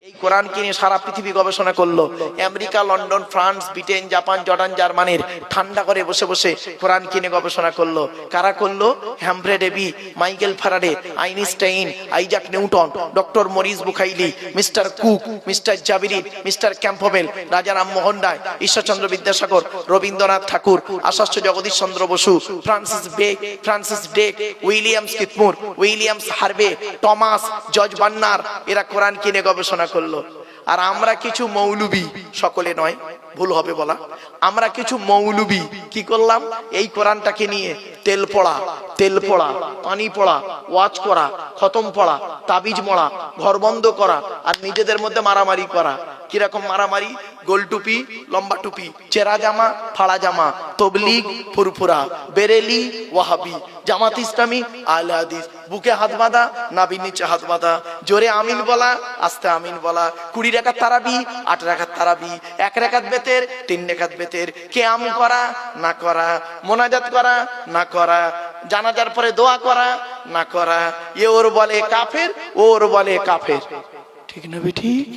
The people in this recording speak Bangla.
এই কোরআনকে নিয়ে সারা পৃথিবী গবেষণা করলো। America, London, France, Britain, Japan, Jordan, জার্মানির ঠান্ডা করে বসে বসে কোরআন কিনে গবেষণা করলো। কারা করলো? Humphry Davy, Michael Faraday, Einstein, Isaac Newton, doctor Maurice Bucaille, mister Cook, mister Jabiri, mister Campbell, Raja Rammohan Roy, Ishwarchandra Vidyasagar, Rabindranath Tagore, Acharya Jagadish Chandra Bose, Francis ডেক, Williams Keith Moore, Williams Harvey, Thomas, George Bernard, এরা কোরআন কিনে গবেষণা করলো। আর আমরা কিছু মৌলবি, সকলে নয়, ভুল হবে বলা, আমরা কিছু মৌলবি কি করলাম? এই কোরআনটাকে নিয়ে তেল পড়া, পানি পড়া, ওয়াজ করা, খতম পড়া, তাবিজ মরা, ঘর বন্ধ করা, আর নিজেদের মধ্যে মারামারি করা। কিরকম মারামারি? গোল টুপি, লম্বা টুপি, চেরা জামা, ফাড়া জামা, তবলিগ, ফুরফুরা, বেরেলি, ওয়াহাবি, জামাত ইসলামী, আহলে হাদিস, বুকে হাত বাঁধা, নাভির নিচে হাত বাঁধা, জোরে আমিন বলা, আস্তে আমিন বলা, 20 রাকাত তারাবি, 8 রাকাত তারাবি, 1 রাকাত বেতের, 3 রাকাত বেতের, কিয়াম করা না করা, মোনাজাত করা না করা, জানাজার পরে দোয়া করা না করা। এ ওর বলে কাফের, ওর বলে কাফের। ঠিক না? ঠিক।